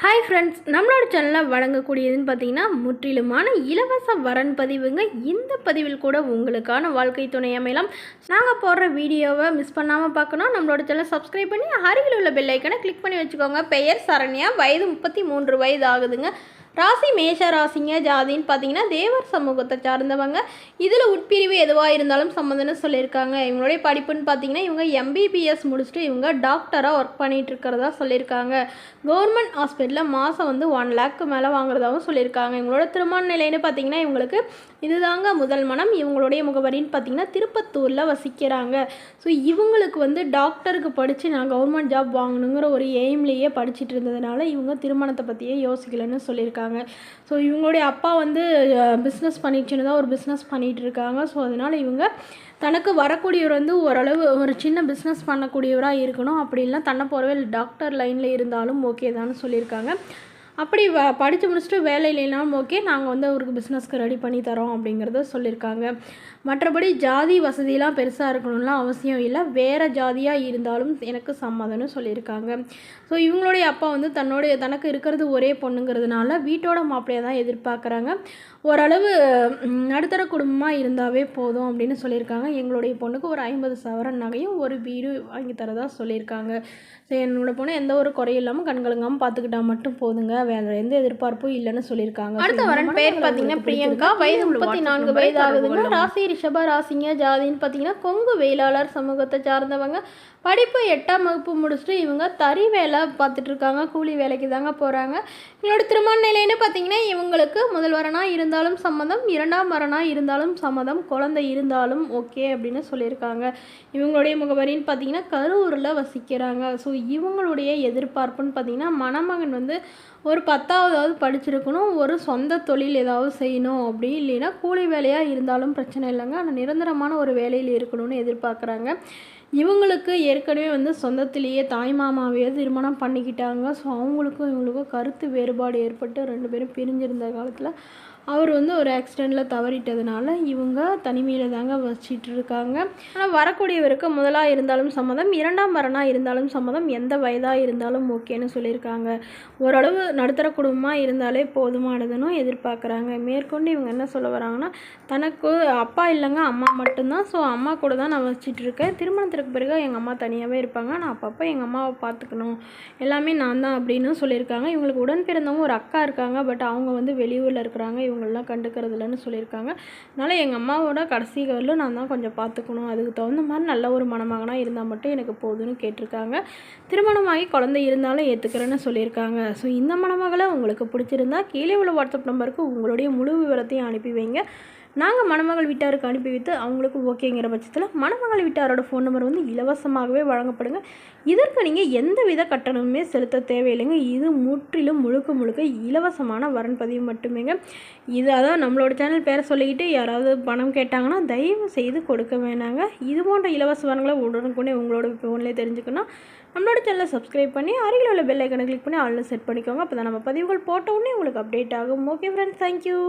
Hi friends, நம்மளோட சேனலில் வழங்கக்கூடியதுன்னு பார்த்தீங்கன்னா முற்றிலுமான இலவச வரன் பதிவுங்க. இந்த பதிவில் கூட உங்களுக்கான வாழ்க்கை துணை அமையலாம். நாங்கள் போடுற வீடியோவை மிஸ் பண்ணாமல் பார்க்கணும், நம்மளோட சேனலை சப்ஸ்கிரைப் பண்ணி அருகில் உள்ள பெல் ஐக்கனை கிளிக் பண்ணி வச்சுக்கோங்க. பெயர் சரண்யா, வயது 33 வயது ஆகுதுங்க. ராசி மேஷ ராசிங்க. ஜாதின்னு பார்த்தீங்கன்னா தேவர் சமூகத்தை சார்ந்தவங்க. இதில் உட்பிரிவு எதுவாக இருந்தாலும் சம்மந்தம்னு சொல்லியிருக்காங்க. இவங்களுடைய படிப்புன்னு பார்த்தீங்கன்னா இவங்க எம்பிபிஎஸ் முடிச்சுட்டு இவங்க டாக்டராக ஒர்க் பண்ணிகிட்டு இருக்கிறதா சொல்லியிருக்காங்க. கவர்மெண்ட் ஹாஸ்பிட்டலில் மாதம் வந்து 1 லேக்கு மேலே வாங்குறதாகவும் சொல்லியிருக்காங்க. இவங்களோட திருமண நிலைன்னு பார்த்தீங்கன்னா இவங்களுக்கு இதுதாங்க முதல் மனம். இவங்களுடைய முகவரின்னு பார்த்தீங்கன்னா திருப்பத்தூரில் வசிக்கிறாங்க. ஸோ இவங்களுக்கு வந்து டாக்டருக்கு படித்து நான் கவர்மெண்ட் ஜாப் வாங்கணுங்கிற ஒரு எய்ம்லேயே படிச்சுட்டு இருந்ததுனால இவங்க திருமணத்தை பற்றியே யோசிக்கலன்னு சொல்லியிருக்காங்க. ஸோ இவங்களுடைய அப்பா வந்து பிஸ்னஸ் பண்ணிட்டுதான் ஒரு பிஸ்னஸ் பண்ணிகிட்டு இருக்காங்க. ஸோ அதனால் இவங்க தனக்கு வரக்கூடியவர் வந்து ஓரளவு ஒரு சின்ன பிஸ்னஸ் பண்ணக்கூடியவராக இருக்கணும். அப்படி இல்லை தன்னை போகிறவே டாக்டர் லைனில் இருந்தாலும் ஓகே தான் சொல்லியிருக்காங்க. அப்படி படித்து முடிச்சுட்டு வேலை இல்லைனாலும் ஓகே, நாங்கள் வந்து அவருக்கு பிஸ்னஸ்க்கு ரெடி பண்ணி தரோம் அப்படிங்கிறத சொல்லியிருக்காங்க. மற்றபடி ஜாதி வசதியெலாம் பெருசாக இருக்கணும்லாம் அவசியம் இல்லை, வேறு ஜாதியாக இருந்தாலும் எனக்கு சம்மதம்னு சொல்லியிருக்காங்க. ஸோ இவங்களுடைய அப்பா வந்து தனக்கு இருக்கிறது ஒரே பொண்ணுங்கிறதுனால வீட்டோட மாப்பிள்ளையை தான் எதிர்பார்க்குறாங்க. ஓரளவு நடுத்தர குடும்பமாக இருந்தாவே போதும் அப்படின்னு சொல்லியிருக்காங்க. எங்களுடைய பொண்ணுக்கு ஒரு 50 சவரன் நகையும் ஒரு வீடு வாங்கி தரதா சொல்லியிருக்காங்க. ஸோ என்னோட பொண்ணு எந்த ஒரு குறையும் இல்லாமல் கண்கலங்காமல் பார்த்துக்கிட்டா மட்டும் போதுங்க, வேறு எந்த எதிர்பார்ப்பும் இல்லைன்னு சொல்லியிருக்காங்க. அடுத்த வரன் பேர் பார்த்தீங்கன்னா பிரியங்கா, வயது 34 வயது ஆகுதுங்க. ராசி ரிஷப ராசிங்க. ஜாதின்னு பார்த்தீங்கன்னா கொங்கு வேளாளர் சமூகத்தை சார்ந்தவங்க. படிப்பு 8ஆம் வகுப்பு முடிச்சுட்டு இவங்க தறி வேலை பார்த்துட்ருக்காங்க. கூலி வேலைக்கு தாங்க போகிறாங்க. இவங்களோட திருமண நிலைன்னு பார்த்தீங்கன்னா இவங்களுக்கு முதல் வரனாக இருந்தாலும் சம்மதம், 2ஆம் வரனாக இருந்தாலும் சம்மதம், குழந்தை இருந்தாலும் ஓகே அப்படின்னு சொல்லியிருக்காங்க. இவங்களுடைய முகவரின்னு பார்த்தீங்கன்னா கரூரில் வசிக்கிறாங்க. ஸோ இவங்களுடைய எதிர்பார்ப்புன்னு பார்த்தீங்கன்னா மணமகன் வந்து ஒரு 10ஆவது படிச்சிருக்கணும், ஒரு சொந்த தொழில் ஏதாவது செய்யணும், அப்படி இல்லைன்னா கூலி வேலையாக இருந்தாலும் பிரச்சனை இல்லைங்க, ஆனால் நிரந்தரமான ஒரு வேலையில் இருக்கணும்னு எதிர்பார்க்குறாங்க. இவங்களுக்கு ஏற்கனவே வந்து சொந்தத்திலேயே தாய் மாமாவையே திருமணம் பண்ணிக்கிட்டாங்க. ஸோ அவங்களுக்கும் இவங்களுக்கும் கருத்து வேறுபாடு ஏற்பட்டு 2 பேரும் பிரிஞ்சிருந்த காலத்தில் அவர் வந்து ஒரு ஆக்சிடெண்ட்டில் தவறிட்டதுனால இவங்க தனிமையில் தாங்க வச்சிட்டு இருக்காங்க. ஆனால் வரக்கூடியவருக்கு முதலாக இருந்தாலும் சம்மதம், 2ஆம் வரனாக இருந்தாலும் சம்மதம், எந்த வயதாக இருந்தாலும் ஓகேன்னு சொல்லியிருக்காங்க. ஓரளவு நடுத்தர குடும்பமாக இருந்தாலே போதுமானதுன்னு எதிர்பார்க்குறாங்க. மேற்கொண்டு இவங்க என்ன சொல்ல வராங்கன்னா, தனக்கு அப்பா இல்லைங்க, அம்மா மட்டும்தான். ஸோ அம்மா கூட தான் நான் வச்சிட்ருக்கேன். திருமணத்திற்கு பிறகு எங்கள் அம்மா தனியாகவே இருப்பாங்க, நான் அப்பப்போ எங்கள் அம்மாவை பார்த்துக்கணும், எல்லாமே நான் தான் அப்படின்னு சொல்லியிருக்காங்க. இவங்களுக்கு உடன் பிறந்தவங்க ஒரு அக்கா இருக்காங்க, பட் அவங்க வந்து வெளியூரில் இருக்கிறாங்க, இவங்களெலாம் கண்டுக்கிறது இல்லைன்னு சொல்லியிருக்காங்க. அதனால் எங்கள் அம்மாவோட கடைசி வரலும் நான் தான் கொஞ்சம் பார்த்துக்கணும், அதுக்கு தகுந்த மாதிரி நல்ல ஒரு மணமகனாக இருந்தால் மட்டும் எனக்கு போதும்னு கேட்டிருக்காங்க. திருமணமாகி குழந்தை இருந்தாலும் ஏற்றுக்கிறேன்னு சொல்லியிருக்காங்க. ஸோ இந்த மணமகளை உங்களுக்கு பிடிச்சிருந்தா கீழே உள்ள வாட்ஸ்அப் நம்பருக்கு உங்களுடைய முழு விவரத்தையும் அனுப்பி வைங்க. நாங்கள் மணமகள் வீட்டாருக்கு அனுப்பி வைத்து அவங்களுக்கு ஓகேங்கிற பட்சத்தில் மணமகள் வீட்டாரோட ஃபோன் நம்பர் வந்து இலவசமாகவே வழங்கப்படுங்க. இதற்கு நீங்கள் எந்த வித கட்டணமுமே செலுத்த தேவையில்லைங்க. இது முற்றிலும் முழுக்க இலவசமான வரன் பதிவு மட்டுமேங்க. இது அதான் நம்மளோட சேனல் பேரை சொல்லிக்கிட்டு யாராவது பணம் கேட்டாங்கன்னா தயவு செய்து கொடுக்க வேணாங்க. இது போன்ற இலவச வரங்களை உடனுக்குடனே உங்களோட ஃபோன்லேயே தெரிஞ்சுக்கணும். நம்மளோட சேனலை சப்ஸ்கிரைப் பண்ணி அருகில் உள்ள பெல் ஐக்கனை கிளிக் பண்ணி ஆல்ல செட் பண்ணிக்கோங்க. அப்போ தான் நம்ம பதிவுகள் போட்ட உடனே உங்களுக்கு அப்டேட் ஆகும். Okay friends, thank you.